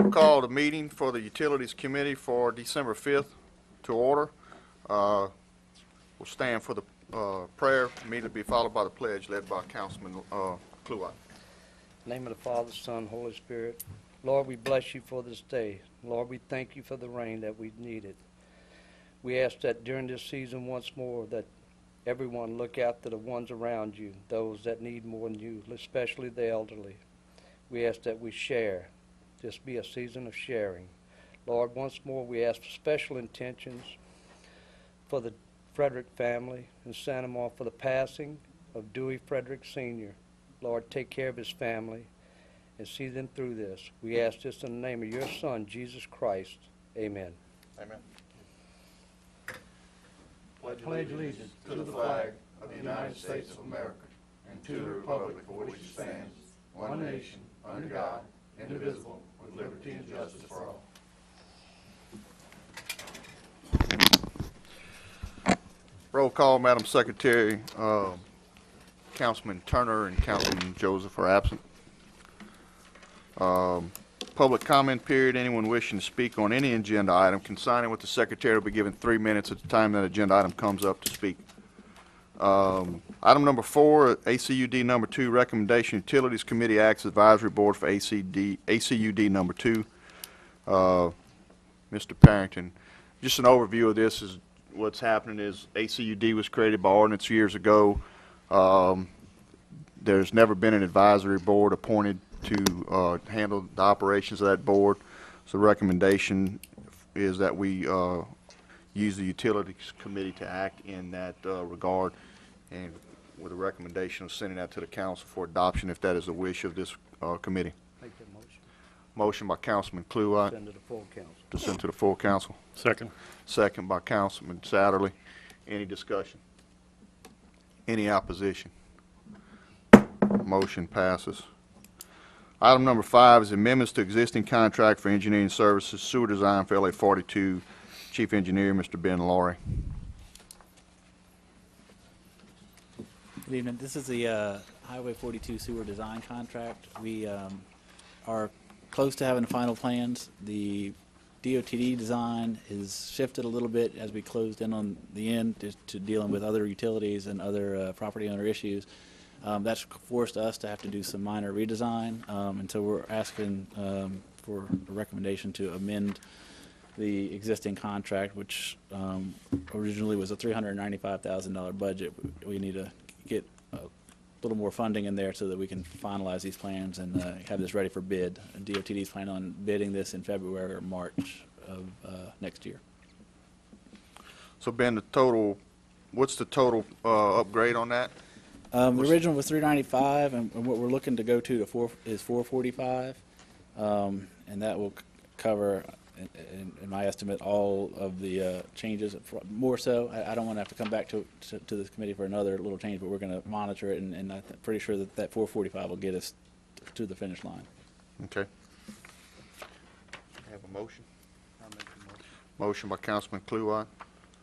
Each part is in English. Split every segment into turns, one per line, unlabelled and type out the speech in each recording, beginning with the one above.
We'll call the meeting for the Utilities Committee for December 5th to order. We'll stand for the prayer, immediately be followed by the pledge led by Councilman Kluwat.
In the name of the Father, Son, Holy Spirit. Lord, we bless you for this day. Lord, we thank you for the rain that we needed. We ask that during this season once more that everyone look after the ones around you, those that need more than you, especially the elderly. We ask that we share. This be a season of sharing. Lord, once more we ask for special intentions for the Frederick family in Santa Monica for the passing of Dewey Frederick Sr. Lord, take care of his family and see them through this. We ask this in the name of your Son, Jesus Christ. Amen.
Amen.
I pledge allegiance to the flag of the United States of America and to the republic for which it stands, one nation, under God, indivisible, with liberty and justice for all.
Roll call, Madam Secretary. Councilman Turner and Councilman Joseph are absent. Public comment period. Anyone wishing to speak on any agenda item consigning with the Secretary will be given 3 minutes at the time that agenda item comes up to speak. Item number 4, ACUD number 2, recommendation Utilities Committee acts advisory board for ACUD number 2. Mr. Parrington, just an overview of this is what's happening is ACUD was created by ordinance years ago. There's never been an advisory board appointed to handle the operations of that board. So the recommendation is that we use the Utilities Committee to act in that regard, and with a recommendation of sending that to the council for adoption if that is the wish of this committee.
Make that motion.
Motion by Councilman Kluwat
Send to the full council.
to send to the full council.
Second.
Second by Councilman Satterley. Any discussion? Any opposition? Motion passes. Item number 5 is amendments to existing contract for engineering services, sewer design for LA 42. Chief Engineer, Mr. Ben Laurie.
Good evening. This is the Highway 42 sewer design contract. We are close to having final plans. The DOTD design is shifted a little bit as we closed in on the end to dealing with other utilities and other property owner issues. That's forced us to have to do some minor redesign, and so we're asking for a recommendation to amend the existing contract, which originally was a $395,000 budget. We need to get a little more funding in there so that we can finalize these plans and have this ready for bid. And DOTD is planning on bidding this in February or March of next year.
So Ben, what's the total upgrade on that?
The original was $395, and what we're looking to go to is $445, and that will cover, in my estimate, all of the changes. More so, I don't want to have to come back to this committee for another little change, but we're going to monitor it, and I'm pretty sure that $445 will get us to the finish line.
Okay. Have a motion?
I'll make the motion.
Motion by Councilman Kluwat,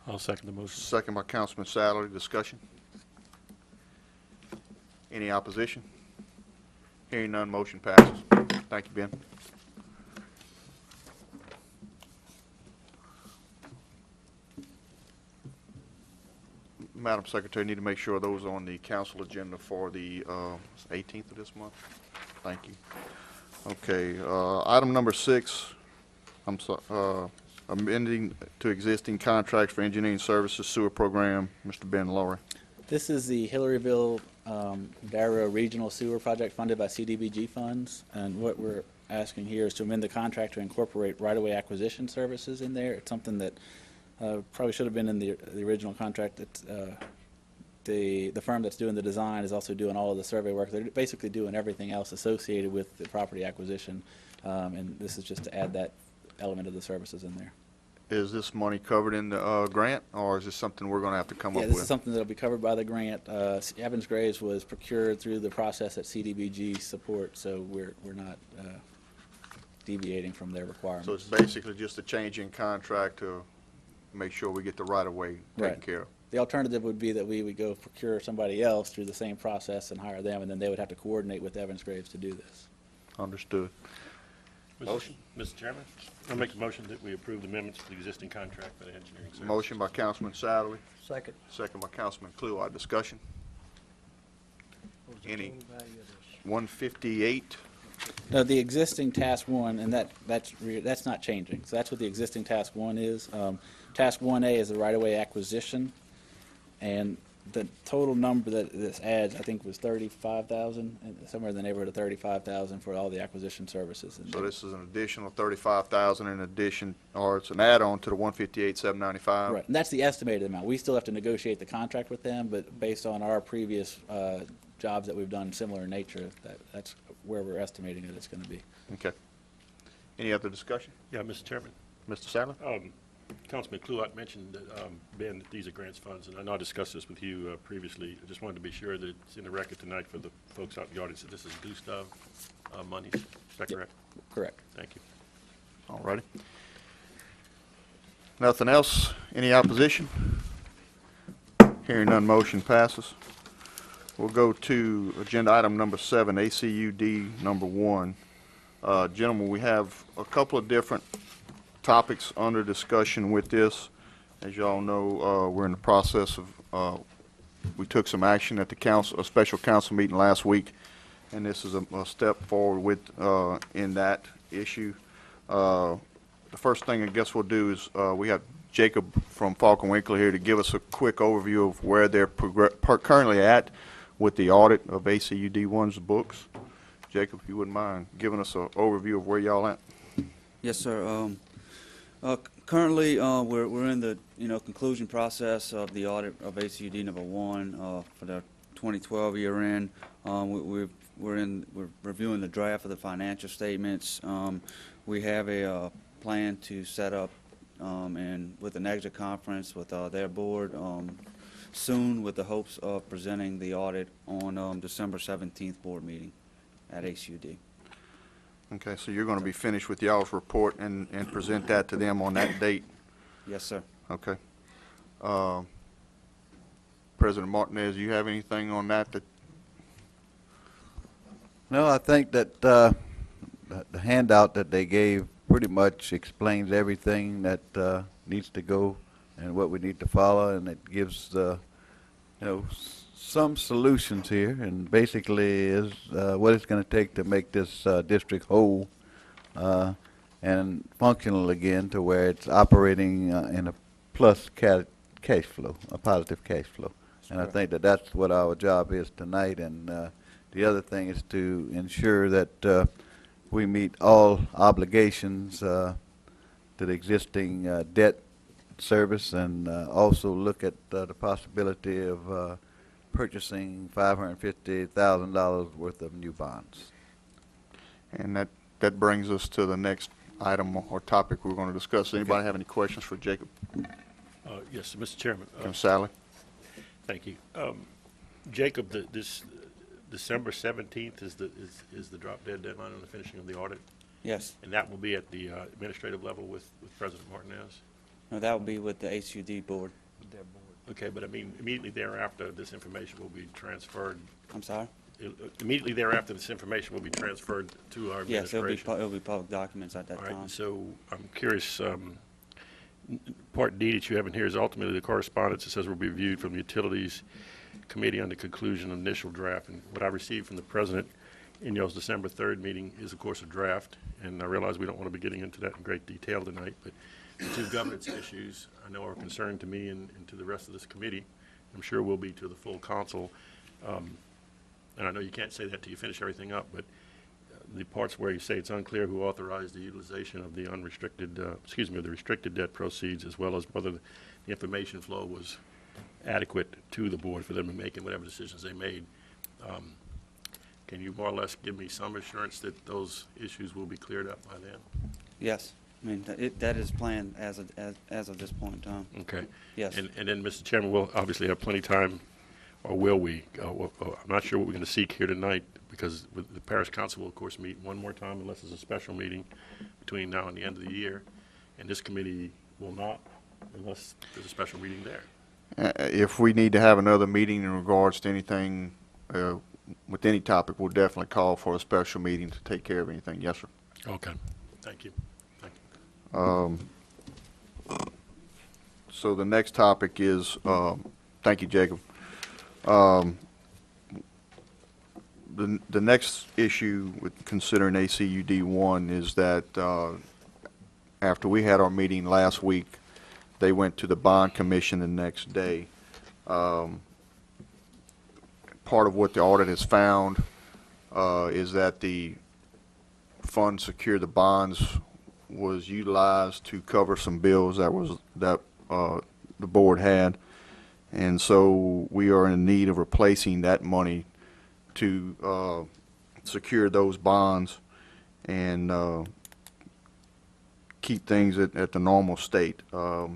I'll second the motion.
second by Councilman Satterley. Discussion? Any opposition? Hearing none, motion passes. Thank you, Ben. Madam Secretary, need to make sure those are on the council agenda for the 18th of this month. Thank you. Okay, item number 6, amending to existing contracts for engineering services sewer program. Mr. Ben Laurie.
This is the Hillaryville Darrow Regional Sewer Project funded by CDBG funds, and what we're asking here is to amend the contract to incorporate right-of-way acquisition services in there. It's something that probably should have been in the original contract. That the firm that's doing the design is also doing all of the survey work. They're basically doing everything else associated with the property acquisition, and this is just to add that element of the services in there.
Is this money covered in the grant, or is this something we're going to have to come up with?
Yeah, this is something that will be covered by the grant. Evans Graves was procured through the process that CDBG support, so we're not deviating from their requirements.
So it's basically just a change in contract to make sure we get the right-of-way taken
Right.
care of.
The alternative would be that we would go procure somebody else through the same process and hire them, and then they would have to coordinate with Evans Graves to do this.
Understood. Motion.
Mr. Chairman, I'll make a motion that we approve the amendments to the existing contract for the engineering service.
Motion by Councilman Satterly,
Second.
second by Councilman Clue. Discussion.
What was the
Any?
total value of this?
158.
No, the existing task one, and that's not changing. So that's what the existing task one is. Task 1A is the right-of-way acquisition, and the total number that this adds, I think, was 35,000, somewhere in the neighborhood of 35,000 for all the acquisition services. And
So this is an additional 35,000 in addition, or it's an add-on to the 158,795.
right, and that's the estimated amount. We still have to negotiate the contract with them, but based on our previous jobs that we've done similar in nature, that's where we're estimating that it's going to be.
Okay. Any other discussion?
Yeah, Mr. Chairman.
Mr. Sadler?
Councilman Cluett mentioned that, Ben, that these are grants funds, and I know I discussed this with you previously. I just wanted to be sure that it's in the record tonight for the folks out in the audience that this is Gustav monies. Is that correct?
Correct.
Thank you.
All righty. Nothing else? Any opposition? Hearing none, motion passes. We'll go to agenda item number 7, ACUD number 1. Gentlemen, we have a couple of different topics under discussion with this. As you all know, we're in the process of, we took some action at the council, a special council meeting last week, and this is a step forward with, in that issue. The first thing I guess we'll do is, we have Jacob from Falk and Winkler here to give us a quick overview of where they're currently at with the audit of ACUD1's books. Jacob, if you wouldn't mind giving us an overview of where y'all at.
Yes, sir. Currently, we're in the conclusion process of the audit of ACUD number 1 for the 2012 year end. We're reviewing the draft of the financial statements. We have a plan to set up and with an exit conference with their board soon, with the hopes of presenting the audit on December 17th board meeting at ACUD.
Okay, so you're going to be finished with y'all's report and present that to them on that date?
Yes, sir.
Okay. President Martinez, you have anything on that?
No, I think that the handout that they gave pretty much explains everything that needs to go and what we need to follow, and it gives some solutions here, and basically is what it's going to take to make this district whole and functional again, to where it's operating in a plus cash flow, a positive cash flow. And I think that that's what our job is tonight. And the other thing is to ensure that we meet all obligations to the existing debt service, and also look at the possibility of purchasing $550,000 worth of new bonds.
And that brings us to the next item or topic we're going to discuss. Anybody have any questions for Jacob?
Yes, Mr. Chairman.
From Sally?
Thank you. Jacob, this December 17th is the drop dead deadline on the finishing of the audit,
Yes.
and that will be at the administrative level with President Martinez?
No, that will be with the ACUD board.
Their board.
Okay, but I mean, immediately thereafter, this information will be transferred.
I'm sorry?
Immediately thereafter, this information will be transferred to our
Yes,
administration.
it'll be public documents at that
All
time.
right, so I'm curious, Part D that you have in here is ultimately the correspondence that says will be reviewed from the Utilities Committee on the conclusion of initial draft. And what I received from the President in y'all's December 3rd meeting is, of course, a draft. And I realize we don't want to be getting into that in great detail tonight, but the two governance issues I know are a concern to me and to the rest of this committee. I'm sure will be to the full council. And I know you can't say that till you finish everything up, but the parts where you say it's unclear who authorized the utilization of the unrestricted, the restricted debt proceeds, as well as whether the information flow was adequate to the board for them to make in whatever decisions they made. Can you more or less give me some assurance that those issues will be cleared up by then?
Yes. I mean, that is planned as of this point in time.
Okay.
Yes.
And then, Mr. Chairman, we'll obviously have plenty of time, or will we? I'm not sure what we're going to seek here tonight, because the Parish Council will, of course, meet one more time unless there's a special meeting between now and the end of the year. And this committee will not unless there's a special meeting there.
If we need to have another meeting in regards to anything, with any topic, we'll definitely call for a special meeting to take care of anything. Yes, sir.
Okay. Thank you. Thank you.
So the next topic is, thank you, Jacob. The next issue with considering ACUD 1 is that after we had our meeting last week, they went to the bond commission the next day. Part of what the audit has found is that the fund secured the bonds was utilized to cover some bills that the board had, and so we are in need of replacing that money to secure those bonds and keep things at the normal state. The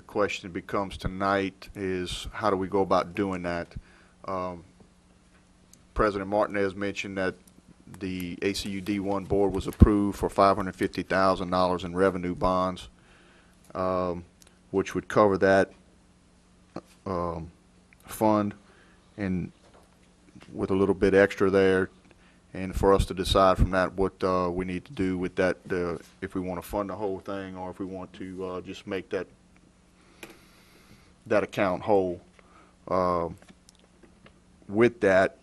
question becomes tonight is how do we go about doing that? President Martinez mentioned that the ACUD 1 board was approved for $550,000 in revenue bonds, which would cover that fund, and with a little bit extra there, and for us to decide from that what we need to do with that, if we want to fund the whole thing or if we want to just make that account whole. With that,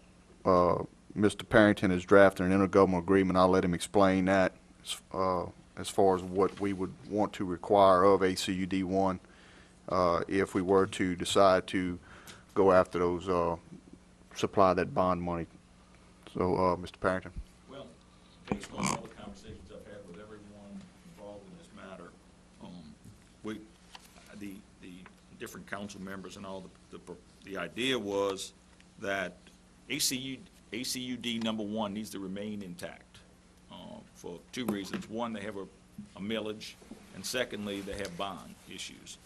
Mr. Parrington has drafted an intergovernmental agreement. I'll let him explain that as far as what we would want to require of ACUD 1 if we were to decide to go after those, supply that bond money. So, Mr. Parrington.
Well, based on all the conversations I've had with everyone involved in this matter, the different council members and all, the idea was that ACUD number 1 needs to remain intact for two reasons. One, they have a millage, and secondly, they have bond issues.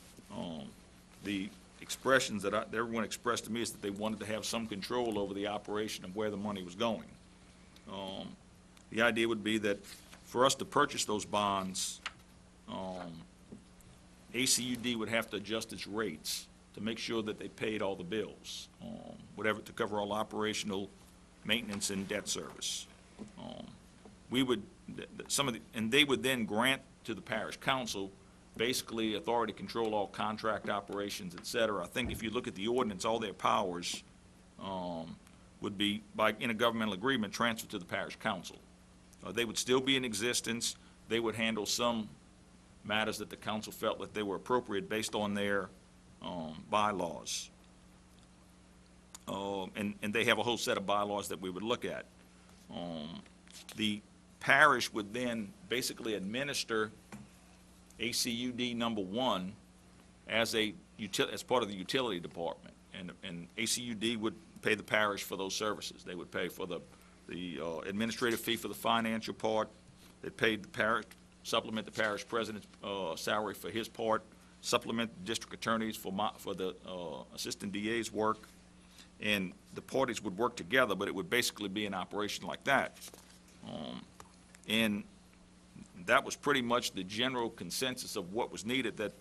The expressions that everyone expressed to me is that they wanted to have some control over the operation of where the money was going. The idea would be that for us to purchase those bonds, ACUD would have to adjust its rates to make sure that they paid all the bills, whatever, to cover all operational, maintenance, and debt service. We would, and they would then grant to the parish council basically authority to control all contract operations, et cetera. I think if you look at the ordinance, all their powers would be, by intergovernmental agreement, transferred to the parish council. They would still be in existence. They would handle some matters that the council felt that they were appropriate based on their bylaws. And they have a whole set of bylaws that we would look at. The parish would then basically administer ACUD number 1 as part of the utility department, and ACUD would pay the parish for those services. They would pay for the administrative fee for the financial part. They paid the parish, supplement the parish president's salary for his part, supplement the district attorneys for the assistant DA's work, and the parties would work together, but it would basically be an operation like that. And that was pretty much the general consensus of what was needed, that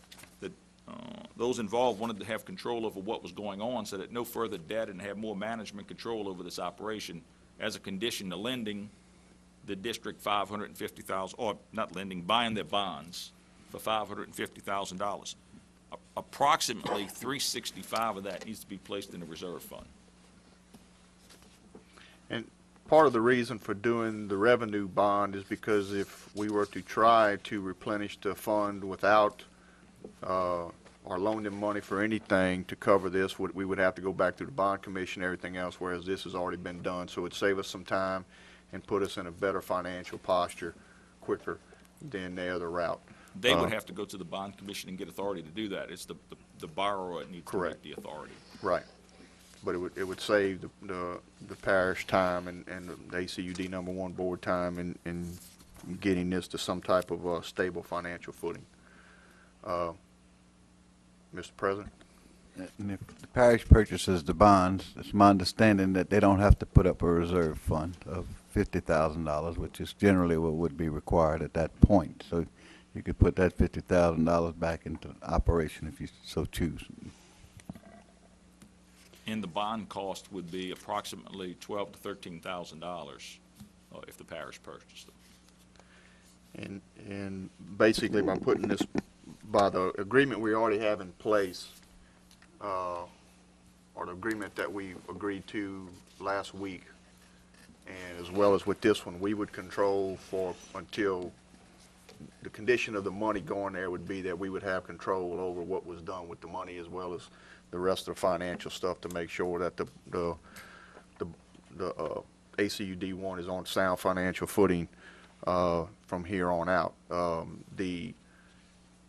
those involved wanted to have control over what was going on so that no further debt and have more management control over this operation as a condition to lending the district $550,000, or not lending, buying their bonds for $550,000. Approximately $365 of that needs to be placed in the reserve fund.
And part of the reason for doing the revenue bond is because if we were to try to replenish the fund without or loan them money for anything to cover this, we would have to go back to the bond commission and everything else, whereas this has already been done. So it'd save us some time and put us in a better financial posture quicker than the other route.
They would have to go to the bond commission and get authority to do that. It's the borrower that needs to get the authority.
Right. But it would save the parish time and the ACUD number 1 board time in getting this to some type of stable financial footing. Mr. President?
And if the parish purchases the bonds, it's my understanding that they don't have to put up a reserve fund of $50,000, which is generally what would be required at that point. So you could put that $50,000 back into operation if you so choose.
And the bond cost would be approximately $12,000 to $13,000 if the parish purchased them.
And basically by putting this, by the agreement we already have in place, or the agreement that we agreed to last week, and as well as with this one, we would control for until the condition of the money going there would be that we would have control over what was done with the money as well as the rest of the financial stuff to make sure that the ACUD one is on sound financial footing from here on out. The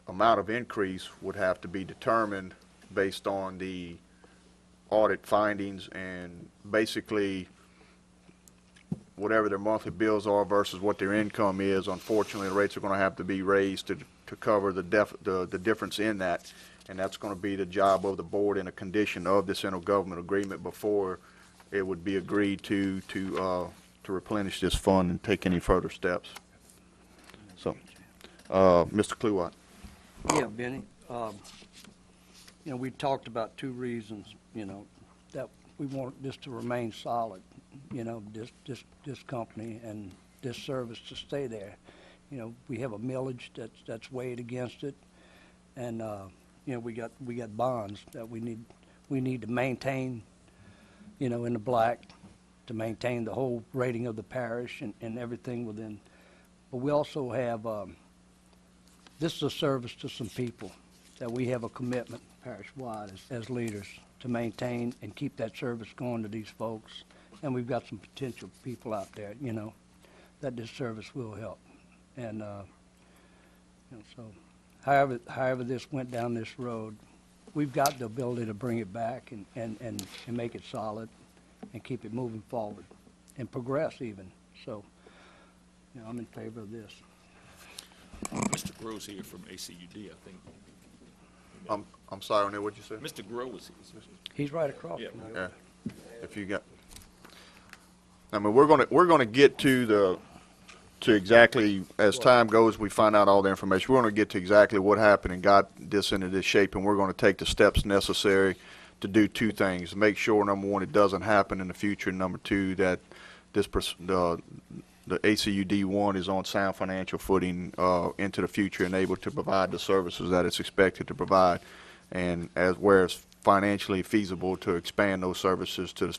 amount of increase would have to be determined based on the audit findings and basically whatever their monthly bills are versus what their income is. Unfortunately, the rates are going to have to be raised to cover the difference in that, and that's going to be the job of the board in a condition of this intergovernmental agreement before it would be agreed to replenish this fund and take any further steps. So, Mr. Kluwat.
Yeah, Benny. We talked about two reasons, that we want this to remain solid, this company and this service to stay there. We have a millage that's weighed against it, and we got bonds that we need to maintain, in the black, to maintain the whole rating of the parish and everything within. But we also have this is a service to some people that we have a commitment parish-wide as leaders to maintain and keep that service going to these folks. And we've got some potential people out there, that this service will help. And so however this went down this road, we've got the ability to bring it back and make it solid and keep it moving forward and progress even. So, I'm in favor of this.
Mr. Grove's here from ACUD, I think.
I'm sorry, O'Neill, what'd you say?
Mr. Grove is here.
He's right across
Yeah.
from you.
Yeah, if you got, I mean, we're gonna get to exactly, as time goes, we find out all the information. We're gonna get to exactly what happened and got this into this shape, and we're gonna take the steps necessary to do two things. Make sure, number one, it doesn't happen in the future, and number two, that the ACUD one is on sound financial footing into the future and able to provide the services that it's expected to provide, and where it's financially feasible to expand those services to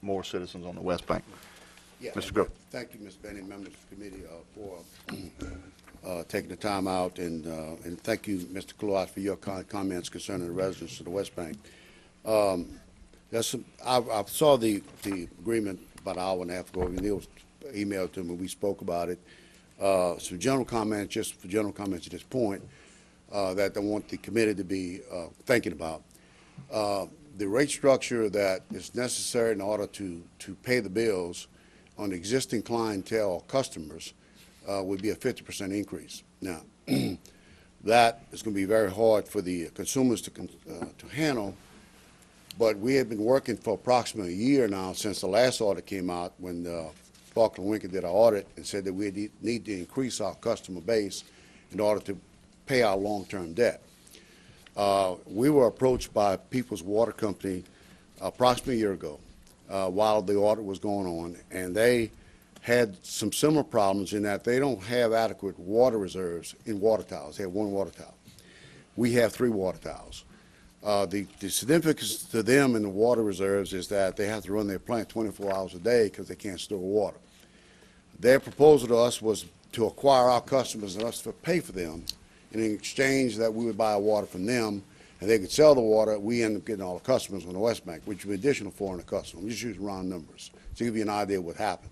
more citizens on the West Bank.
Yeah,
Mr. Grove.
Thank you, Mr. Benny, members of the committee, for taking the time out, and thank you, Mr. Kluwat, for your comments concerning the residents of the West Bank. I saw the agreement about an hour and a half ago. Neil emailed to me. We spoke about it. Some general comments, just for general comments at this point, that I want the committee to be thinking about. The rate structure that is necessary in order to pay the bills on existing clientele or customers would be a 50% increase. Now, that is going to be very hard for the consumers to handle, but we have been working for approximately a year now since the last audit came out, when Faulkner Winker did our audit and said that we need to increase our customer base in order to pay our long-term debt. We were approached by People's Water Company approximately a year ago while the audit was going on, and they had some similar problems in that they don't have adequate water reserves in water towers. They have one water tower. We have 3 water towers. The significance to them in the water reserves is that they have to run their plant 24 hours a day because they can't store water. Their proposal to us was to acquire our customers and us to pay for them, and in exchange that we would buy water from them and they could sell the water. We end up getting all the customers on the West Bank, which would be additional 400 customers. We just use round numbers to give you an idea of what happened.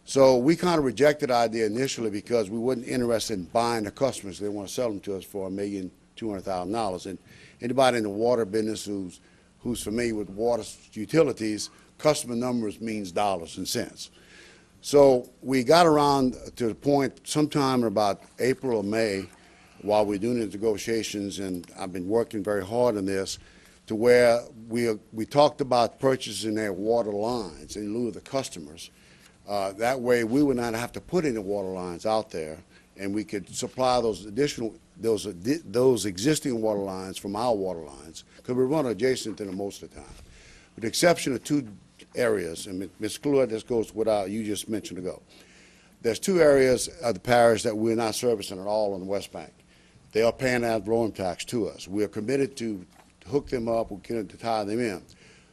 So we kind of rejected the idea initially because we weren't interested in buying the customers. They want to sell them to us for $1,200,000. And anybody in the water business who's familiar with water utilities, customer numbers means dollars and cents. So we got around to the point sometime in about April or May, while we're doing the negotiations, and I've been working very hard on this, to where we talked about purchasing their water lines in lieu of the customers. That way we would not have to put any water lines out there, and we could supply those existing water lines from our water lines, because we run adjacent to them most of the time. With the exception of 2 areas, and Ms. Kluwat, this goes without you just mentioned ago. there's two areas of the parish that we're not servicing at all on the West Bank. They are paying ad valorem tax to us. We are committed to hook them up, we're committed to tie them in.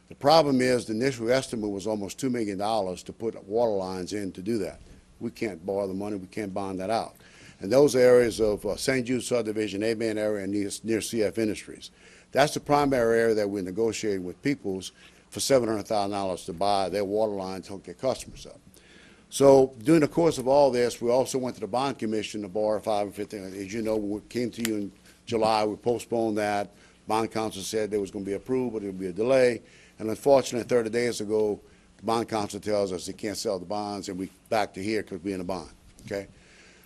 The problem is the initial estimate was almost $2 million to put water lines in to do that. We can't borrow the money, we can't bond that out. And those areas of St. Jude subdivision, A-Band area, and near CF Industries. That's the primary area that we're negotiating with Peoples for $700,000 to buy their water lines to hook their customers up. So during the course of all this, we also went to the bond commission to borrow $550. As you know, we came to you in July, we postponed that. Bond counsel said there was going to be approved, but there would be a delay. And unfortunately, 30 days ago, the bond counsel tells us they can't sell the bonds, and we back to here because we're in a bond, okay?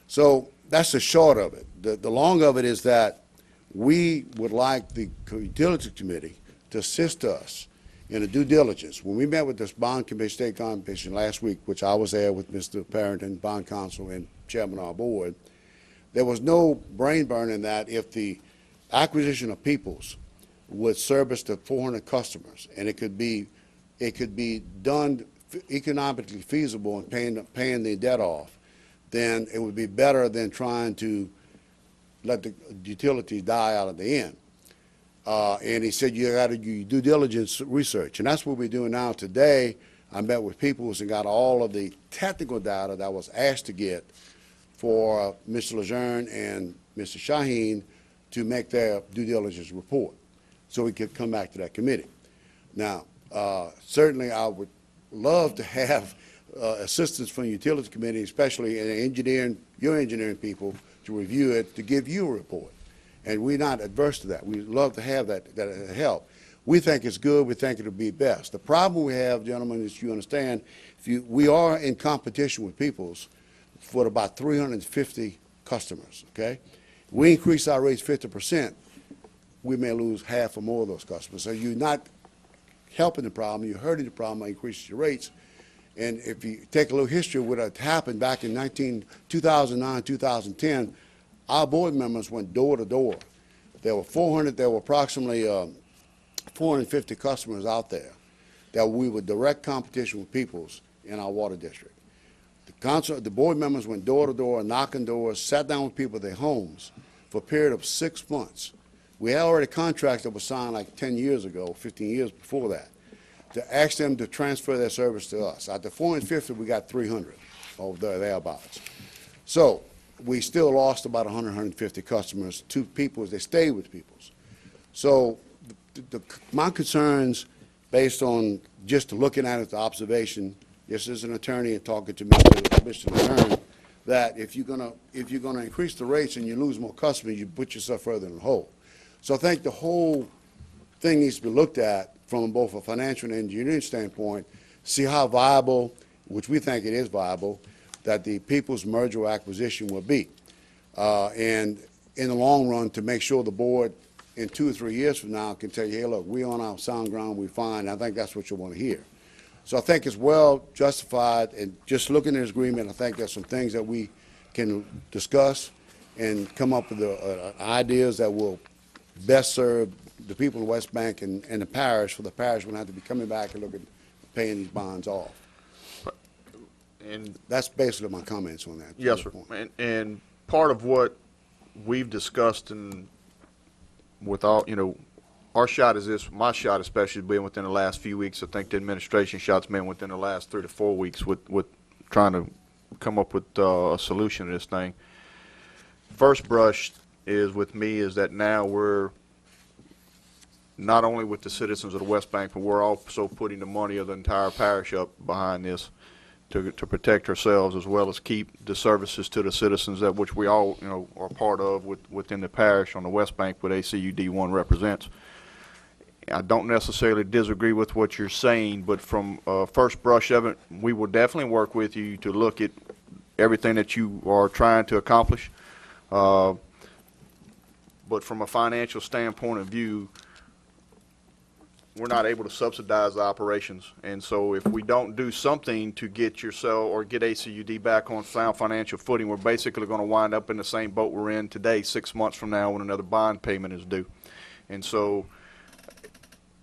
So that's the short of it. The long of it is that we would like the utility committee to assist us in the due diligence. When we met with this bond commission, state commission last week, which I was there with Mr. Parrington, bond counsel, and chairman of our board, there was no brain burning that if the acquisition of Peoples would service the 400 customers, and it could be done economically feasible and paying the debt off, then it would be better than trying to let the utilities die out at the end. And he said you got to do due diligence research, and that's what we're doing now. Today, I met with Peoples and got all of the technical data that I was asked to get for Mr. Lejeune and Mr. Shaheen to make their due diligence report, so we could come back to that committee. Now, certainly I would love to have assistance from the utility committee, especially in engineering, your engineering people, to review it, to give you a report. And we're not adverse to that. We'd love to have that help. We think it's good. We think it'll be best. The problem we have, gentlemen, is you understand, we are in competition with Peoples for about 350 customers, okay? We increase our rates 50%, we may lose half or more of those customers. So you're not helping the problem, you're hurting the problem by increasing your rates. And if you take a little history of what had happened back in 2009, 2010, our board members went door to door. There were approximately 450 customers out there that we were direct competition with Peoples in our water district. The board members went door to door, knocking doors, sat down with people at their homes for a period of 6 months. We had already contracts that were signed like 10 years ago, 15 years before that, to ask them to transfer their service to us. Out of 450, we got 300 over there, thereabouts. So we still lost about 100, 150 customers to Peoples. They stayed with Peoples. So my concerns, based on just looking at it, the observation, just as an attorney and talking to Mr. Lejeune, that if you're gonna increase the rates and you lose more customers, you put yourself further in the hole. So I think the whole thing needs to be looked at from both a financial and engineering standpoint, see how viable, which we think it is viable, that the Peoples merger or acquisition will be. And in the long run, to make sure the board in 2 or 3 years from now can tell you, hey, look, we're on our sound ground, we're fine. I think that's what you want to hear. So I think it's well justified, and just looking at this agreement, I think there's some things that we can discuss and come up with ideas that will best serve the people in the West Bank and the parish. For the parish, we'll have to be coming back and looking at paying these bonds off.
And
that's basically my comments on that.
yes, sir. And part of what we've discussed, and with all, our shot is this, my shot especially, has been within the last few weeks. I think the administration shot's been within the last 3 to 4 weeks with trying to come up with a solution to this thing. First brush is with me is that now we're not only with the citizens of the West Bank, but we're also putting the money of the entire parish up behind this to protect ourselves, as well as keep the services to the citizens that which we all are part of within the parish on the West Bank, what ACUD1 represents. I don't necessarily disagree with what you're saying, but from first brush of it, we will definitely work with you to look at everything that you are trying to accomplish. But from a financial standpoint of view, we're not able to subsidize the operations. And so if we don't do something to get yourself or get ACUD back on sound financial footing, we're basically going to wind up in the same boat we're in today 6 months from now when another bond payment is due. And so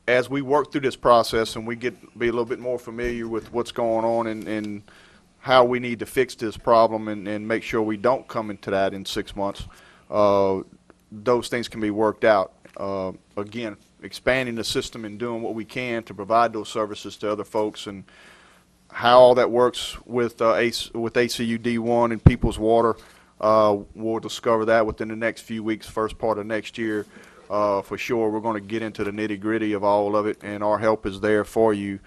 as we work through this process and we be a little bit more familiar with what's going on and how we need to fix this problem and make sure we don't come into that in 6 months, those things can be worked out. Again, expanding the system and doing what we can to provide those services to other folks, and how all that works with with ACU D1 and People's Water, we'll discover that within the next few weeks, first part of next year. For sure, we're going to get into the nitty-gritty of all of it, and our help is there for you.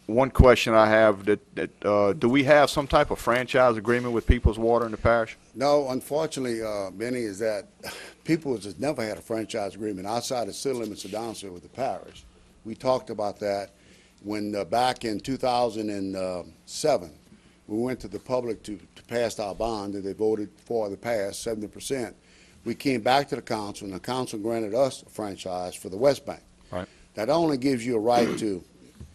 One question I have, do we have some type of franchise agreement with People's Water in the parish?
No, unfortunately, Benny, is that Peoples has never had a franchise agreement outside the city limits of Downsville with the parish. We talked about that when back in 2007, we went to the public to pass our bond, and they voted for the pass, 70%. We came back to the council, and the council granted us a franchise for the West Bank.
Right.
That only gives you a right to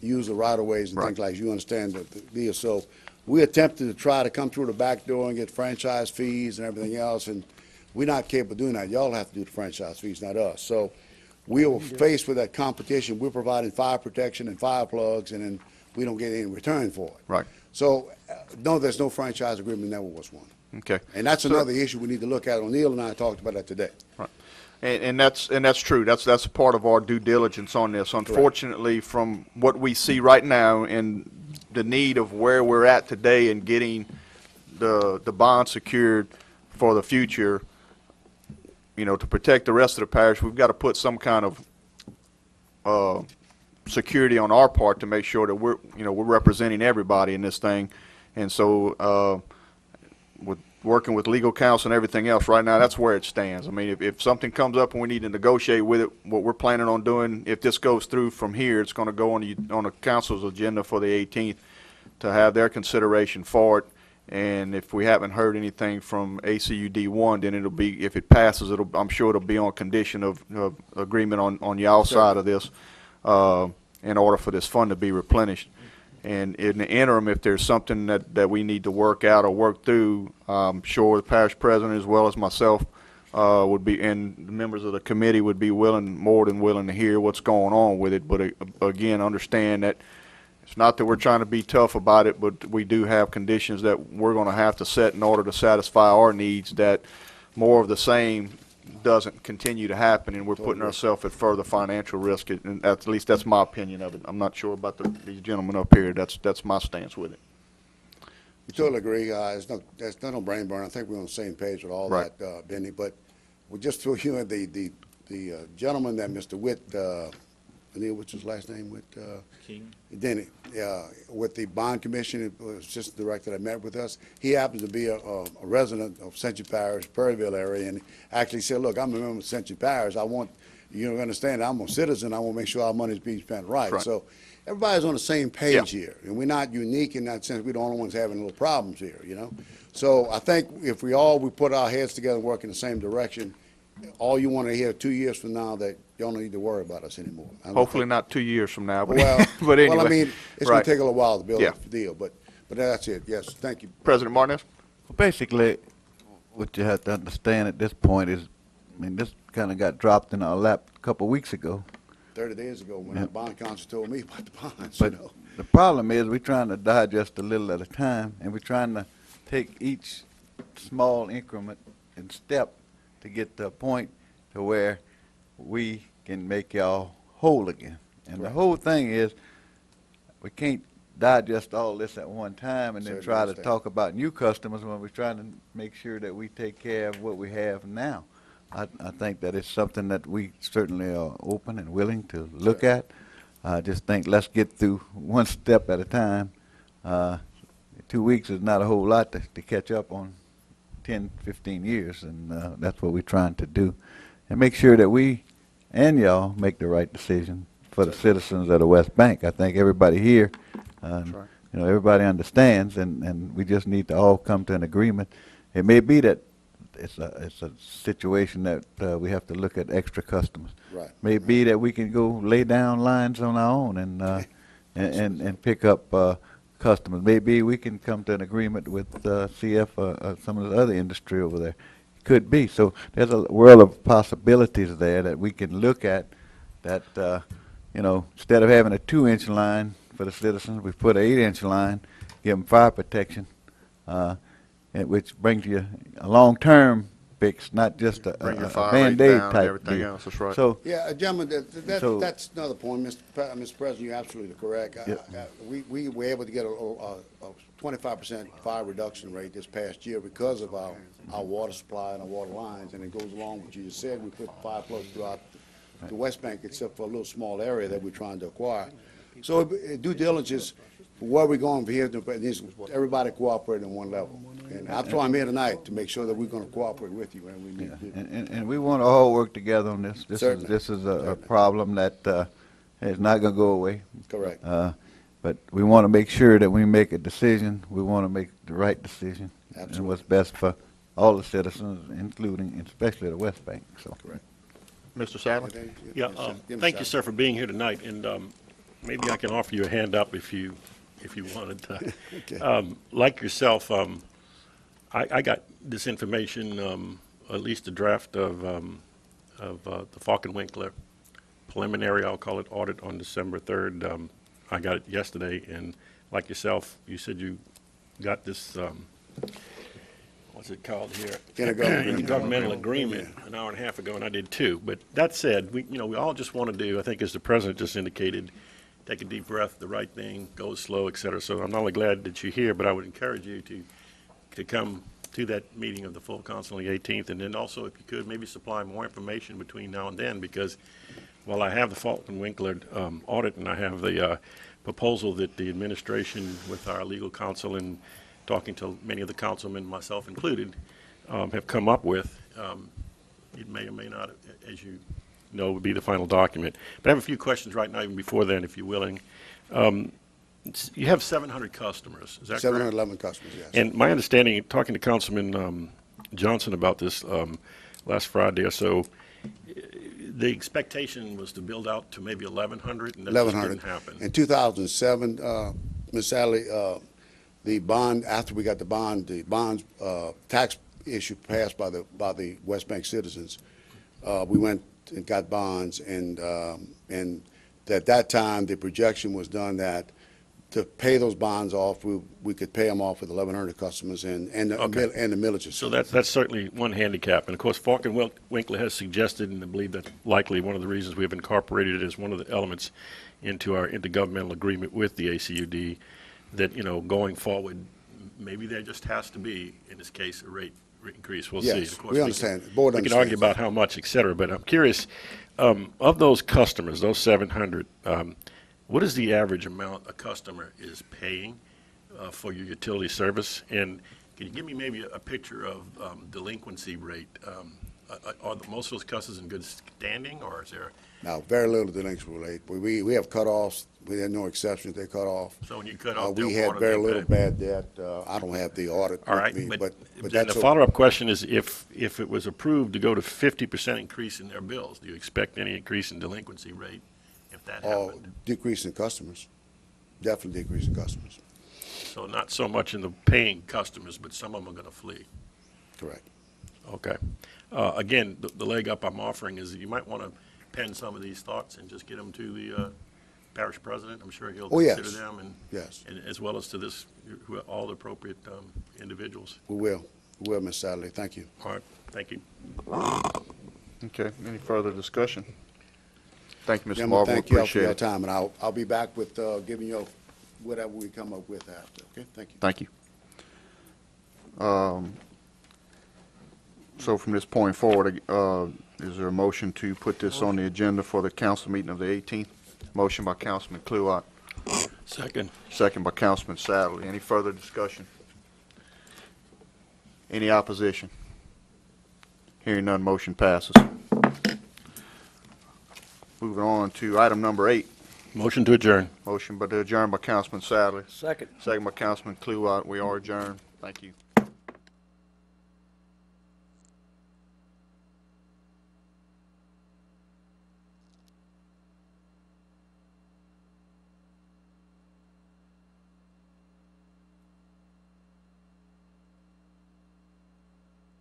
use the right-of-ways and
Right.
things like that. You understand the deal. So we attempted to try to come through the back door and get franchise fees and everything else, and we're not capable of doing that. Y'all have to do the franchise fees, not us. So we were faced with that competition. We're providing fire protection and fire plugs, and then we don't get any return for it.
Right.
So, no, there's no franchise agreement, never was one.
Okay.
And that's
So-
another issue we need to look at. O'Neill and I talked about that today.
Right. And that's true. That's a part of our due diligence on this. Unfortunately, from what we see right now and the need of where we're at today and getting the bond secured for the future, to protect the rest of the parish, we've got to put some kind of security on our part to make sure that we're representing everybody in this thing. And so with working with legal counsel and everything else, right now, that's where it stands. I mean, if something comes up and we need to negotiate with it, what we're planning on doing, if this goes through from here, it's going to go on the council's agenda for the 18th to have their consideration for it. And if we haven't heard anything from ACU D1, then it'll be, if it passes, I'm sure it'll be on condition of agreement on y'all's side of this, in order for this fund to be replenished. And in the interim, if there's something that we need to work out or work through, I'm sure the parish president as well as myself would be, and the members of the committee would be more than willing to hear what's going on with it. But again, understand that it's not that we're trying to be tough about it, but we do have conditions that we're going to have to set in order to satisfy our needs, that more of the same doesn't continue to happen, and we're putting ourselves at further financial risk. And at least that's my opinion of it. I'm not sure about these gentlemen up here. That's my stance with it.
We totally agree. There's no brain burn. I think we're on the same page with all
Right.
that, Benny. But we just threw you in the gentleman that Mr. Witt, Neil, what's his last name? Witt,
King.
Denny, with the bond commission, assistant director that met with us. He happens to be a resident of Ascension Parish, Perryville area, and actually said, look, I'm a member of Ascension Parish. I want you to understand I'm a citizen. I want to make sure our money is being spent right.
Right.
So everybody's on the same page
Yeah.
here, and we're not unique in that sense. We're the only ones having little problems here, So I think if we put our heads together and work in the same direction, all you want to hear 2 years from now that you don't need to worry about us anymore.
Hopefully not 2 years from now, but,
Well,
but anyway.
well, I mean, it's
right.
going to take a little while to build
Yeah.
a deal, but that's it. Yes, thank you.
President Martinez?
Well, basically, what you have to understand at this point is, this kind of got dropped in our lap a couple of weeks ago.
30 days ago when
Yeah.
the bond counsel told me about the bonds,
But the problem is we're trying to digest a little at a time, and we're trying to take each small increment and step to get to a point to where we can make y'all whole again. And the
Right.
whole thing is, we can't digest all this at one time and then
Certainly
try to
understand.
talk about new customers when we're trying to make sure that we take care of what we have now. I think that it's something that we certainly are open and willing to look at. I just think let's get through one step at a time. 2 weeks is not a whole lot to catch up on 10, 15 years, and that's what we're trying to do. And make sure that we and y'all make the right decision for the citizens of the West Bank. I think everybody here,
right.
everybody understands, and we just need to all come to an agreement. It may be that it's a situation that we have to look at extra customers.
Right.
May be that we can go lay down lines on our own and pick up customers. Maybe we can come to an agreement with CF or some of the other industry over there. Could be. So there's a world of possibilities there that we can look at that, instead of having a 2-inch line for the citizens, we put an 8-inch line, give them fire protection, which brings you a long-term fix, not just a
Bring your fire rate
Band-Aid
down and
type
everything
deal.
else, that's right.
So,
Yeah, gentlemen,
So-
that's another point, Mr. President, you're absolutely correct. We were able to get a 25% fire reduction rate this past year because of our water supply and our water lines, and it goes along with what you just said. We put fire plugs throughout the West Bank, except for a little small area that we're trying to acquire. So due diligence, where we're going from here, everybody cooperate on one level. And that's why I'm here tonight, to make sure that we're gonna cooperate with you, and we need to.
and we want to all work together on this.
Certainly.
This is a problem that is not going to go away.
Correct.
But we want to make sure that we make a decision. We want to make the right decision.
Absolutely.
And what's best for all the citizens, including, and especially the West Bank, so.
Correct.
Mr. Sadler?
Yeah, thank you, sir, for being here tonight, and maybe I can offer you a hand up if you wanted to.
Okay.
Like yourself, I got this information, at least a draft of the Falk and Winkler preliminary, I'll call it, audit on December 3rd. I got it yesterday, and like yourself, you said you got this, what's it called here? Intergovernmental agreement an hour and a half ago, and I did too. But that said, we all just want to do, I think as the president just indicated, take a deep breath, the right thing, go slow, et cetera. So I'm not only glad that you're here, but I would encourage you to come to that meeting of the full council on the 18th, and then also, if you could, maybe supply more information between now and then, because while I have the Falk and Winkler audit, and I have the proposal that the administration, with our legal counsel and talking to many of the councilmen, myself included, have come up with, it may or may not, as you know, would be the final document. But I have a few questions right now, even before then, if you're willing. You have 700 customers, is that correct?
711 customers, yes.
And my understanding, talking to Councilman Johnson about this last Friday or so, the expectation was to build out to maybe 1,100, and that just
1,100.
didn't happen.
In 2007, Ms. Sally, the bond, after we got the bonds tax issue passed by the West Bank citizens, we went and got bonds, and at that time, the projection was done that to pay those bonds off, we could pay them off with 1,100 customers and
Okay.
the millage.
So that's certainly one handicap. And of course, Falk and Winkler has suggested, and I believe that's likely one of the reasons we have incorporated it as one of the elements into our intergovernmental agreement with the ACUD, that, going forward, maybe there just has to be, in this case, a rate increase. We'll see.
Yes,
Of course,
we understand. The board
we can argue
understands.
about how much, et cetera, but I'm curious, of those customers, those 700, what is the average amount a customer is paying for your utility service? And can you give me maybe a picture of delinquency rate? Are most of those customers in good standing, or is there?
Now, very little delinquency rate. We have cutoffs. We had no exceptions. They cut off.
So when you cut off their
We had
water,
very
they
little
pay.
bad debt. I don't have the audit
All
with
right,
me,
but then
that's
the
okay.
follow-up question is, if it was approved to go to 50% increase in their bills, do you expect any increase in delinquency rate if that happened?
Decrease in customers. Definitely decrease in customers.
So not so much in the paying customers, but some of them are going to flee.
Correct.
Okay. Again, the leg up I'm offering is that you might want to pen some of these thoughts and just get them to the parish president. I'm sure he'll
Oh, yes.
consider them, and
Yes.
as well as to all the appropriate individuals.
We will, Ms. Sadler. Thank you.
All right. Thank you.
Okay, any further discussion? Thank you, Mr.
Gentlemen,
Marble,
thank you all for
appreciate
your
it.
time, and I'll be back with giving you whatever we come up with after. Okay, thank you.
Thank you. So from this point forward, is there a motion to put this on the agenda for the council meeting of the 18th? Motion by Councilman Kluwat,
Second.
second by Councilman Sadler. Any further discussion? Any opposition? Hearing none, motion passes. Moving on to item number 8.
Motion to adjourn.
Motion by Councilman Sadler,
Second.
second by Councilman Kluwat. We are adjourned. Thank you.